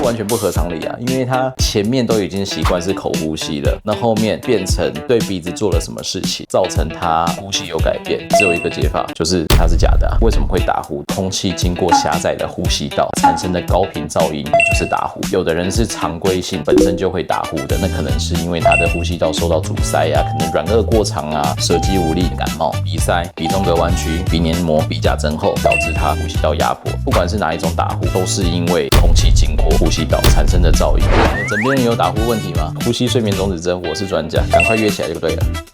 完全不合常理啊，因为他前面都已经习惯是口呼吸了，那后面变成对鼻子做了什么事情，造成他呼吸有改变，只有一个解法，就是它是假的啊。为什么会打呼？空气经过狭窄的呼吸道产生的高频噪音就是打呼。有的人是常规性本身就会打呼的，那可能是因为他的呼吸道受到阻塞啊，可能软腭过长啊，舌肌无力、感冒、鼻塞、鼻中隔弯曲、鼻黏膜、鼻甲增厚，导致他呼吸道压迫。不管是哪一种打呼，都是因为空气经过呼吸道产生的噪音。枕边人有打呼问题吗？呼吸睡眠中止症，我是专家，赶快约起来就对了。